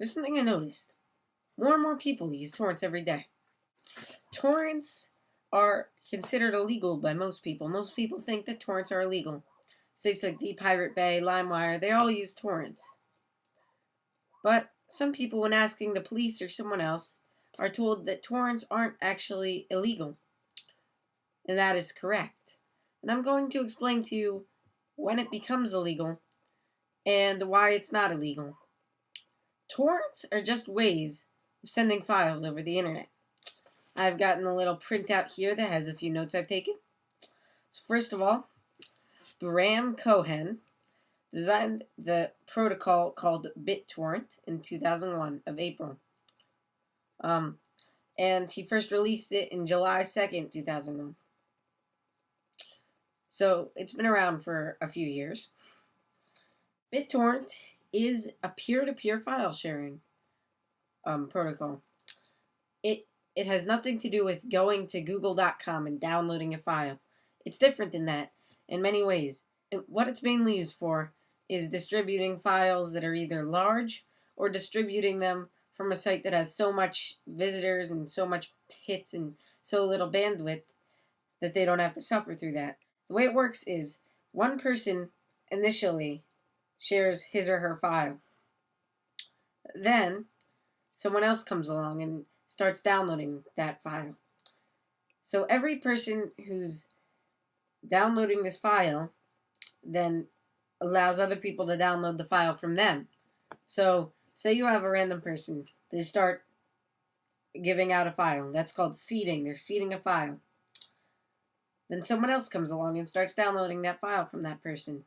There's something I noticed. More and more people use torrents every day. Torrents are considered illegal by most people. Most people think that torrents are illegal. Sites like Pirate Bay, LimeWire, they all use torrents. But some people, when asking the police or someone else, are told that torrents aren't actually illegal. And that is correct. And I'm going to explain to you when it becomes illegal and why it's not illegal. Torrents are just ways of sending files over the internet. I've gotten a little printout here that has a few notes I've taken. So first of all, Bram Cohen designed the protocol called BitTorrent in 2001 of April. And he first released it in July 2nd, 2001. So it's been around for a few years. BitTorrent is a peer-to-peer file sharing protocol. It has nothing to do with going to google.com and downloading a file. It's different than that in many ways. And what it's mainly used for is distributing files that are either large or distributing them from a site that has so much visitors and so much hits and so little bandwidth that they don't have to suffer through that. The way it works is one person initially shares his or her file. Then someone else comes along and starts downloading that file. So every person who's downloading this file then allows other people to download the file from them. So say you have a random person. They start giving out a file. That's called seeding. They're seeding a file. Then someone else comes along and starts downloading that file from that person.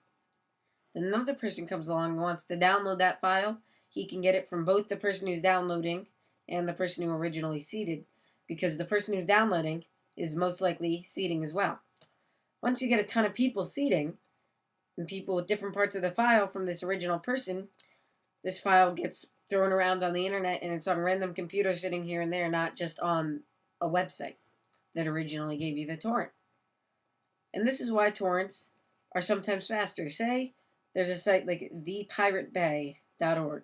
Then another person comes along and wants to download that file. He can get it from both the person who's downloading and the person who originally seeded, because the person who's downloading is most likely seeding as well. Once you get a ton of people seeding, and people with different parts of the file from this original person, this file gets thrown around on the internet, and it's on random computers sitting here and there, not just on a website that originally gave you the torrent. And this is why torrents are sometimes faster. Say there's a site like thepiratebay.org.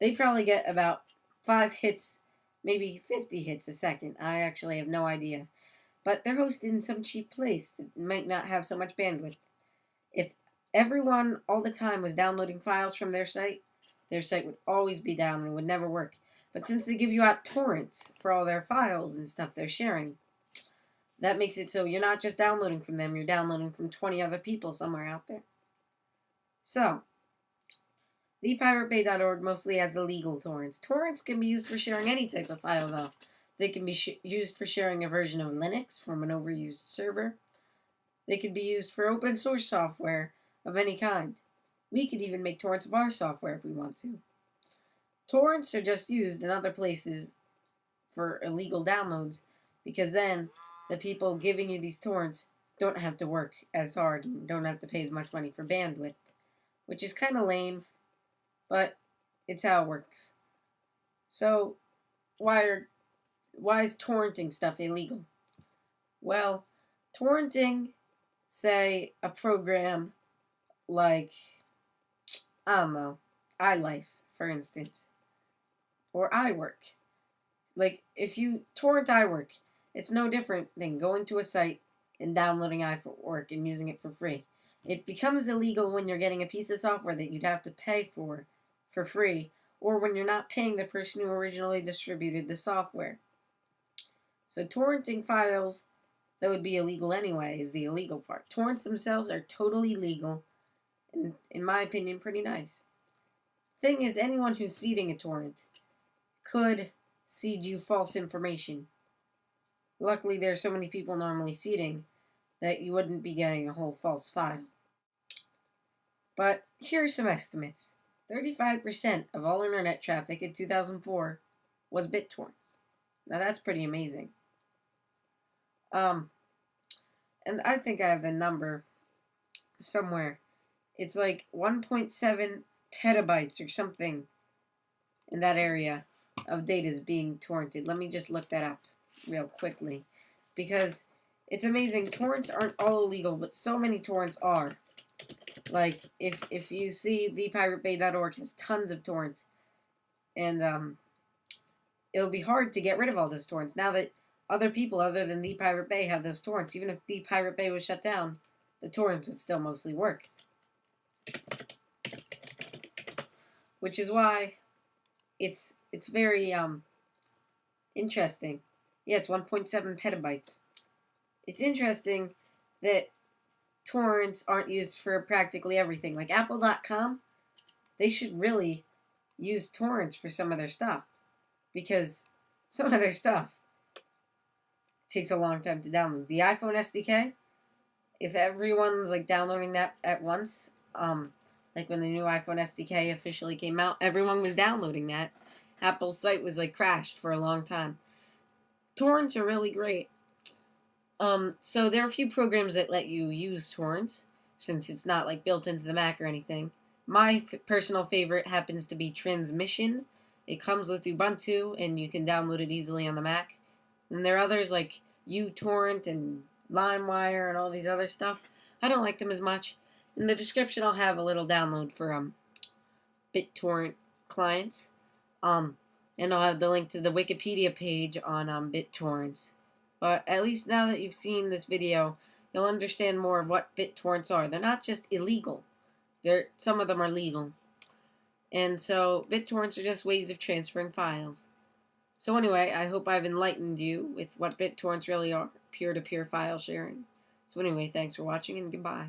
They probably get about 5 hits, maybe 50 hits a second. I actually have no idea. But they're hosted in some cheap place that might not have so much bandwidth. If everyone all the time was downloading files from their site would always be down and would never work. But since they give you out torrents for all their files and stuff they're sharing, that makes it so you're not just downloading from them, you're downloading from 20 other people somewhere out there. So, thepiratebay.org mostly has illegal torrents. Torrents can be used for sharing any type of file, though. They can be used for sharing a version of Linux from an overused server. They could be used for open source software of any kind. We could even make torrents of our software if we want to. Torrents are just used in other places for illegal downloads, because then the people giving you these torrents don't have to work as hard and don't have to pay as much money for bandwidth, which is kind of lame, but it's how it works. So why is torrenting stuff illegal? Well, torrenting, say, a program like, I don't know, iLife, for instance, or iWork. Like, if you torrent iWork, it's no different than going to a site and downloading iWork and using it for free. It becomes illegal when you're getting a piece of software that you'd have to pay for free, or when you're not paying the person who originally distributed the software. So torrenting files that would be illegal anyway is the illegal part. Torrents themselves are totally legal, and in my opinion, pretty nice. Thing is, anyone who's seeding a torrent could seed you false information. Luckily, there are so many people normally seeding that you wouldn't be getting a whole false file. But here are some estimates. 35% of all internet traffic in 2004 was BitTorrents. Now that's pretty amazing. And I think I have the number somewhere. It's like 1.7 petabytes or something in that area of data is being torrented. Let me just look that up real quickly, because it's amazing. Torrents aren't all illegal, but so many torrents are. Like, if you see thepiratebay.org has tons of torrents, and it'll be hard to get rid of all those torrents now that other people other than the Pirate Bay have those torrents. Even if the Pirate Bay was shut down, the torrents would still mostly work. Which is why it's very interesting. Yeah, it's 1.7 petabytes. It's interesting that torrents aren't used for practically everything. Like Apple.com, they should really use torrents for some of their stuff, because some of their stuff takes a long time to download. The iPhone SDK, if everyone's like downloading that at once, like when the new iPhone SDK officially came out, everyone was downloading that. Apple's site was like crashed for a long time. Torrents are really great. So there are a few programs that let you use torrents, since it's not like built into the Mac or anything. My personal favorite happens to be Transmission. It comes with Ubuntu, and you can download it easily on the Mac. And there are others like uTorrent and LimeWire and all these other stuff. I don't like them as much. In the description, I'll have a little download for BitTorrent clients. And I'll have the link to the Wikipedia page on BitTorrents. But at least now that you've seen this video, you'll understand more of what BitTorrents are. They're not just illegal. Some of them are legal. And so BitTorrents are just ways of transferring files. So anyway, I hope I've enlightened you with what BitTorrents really are, peer-to-peer file sharing. So anyway, thanks for watching and goodbye.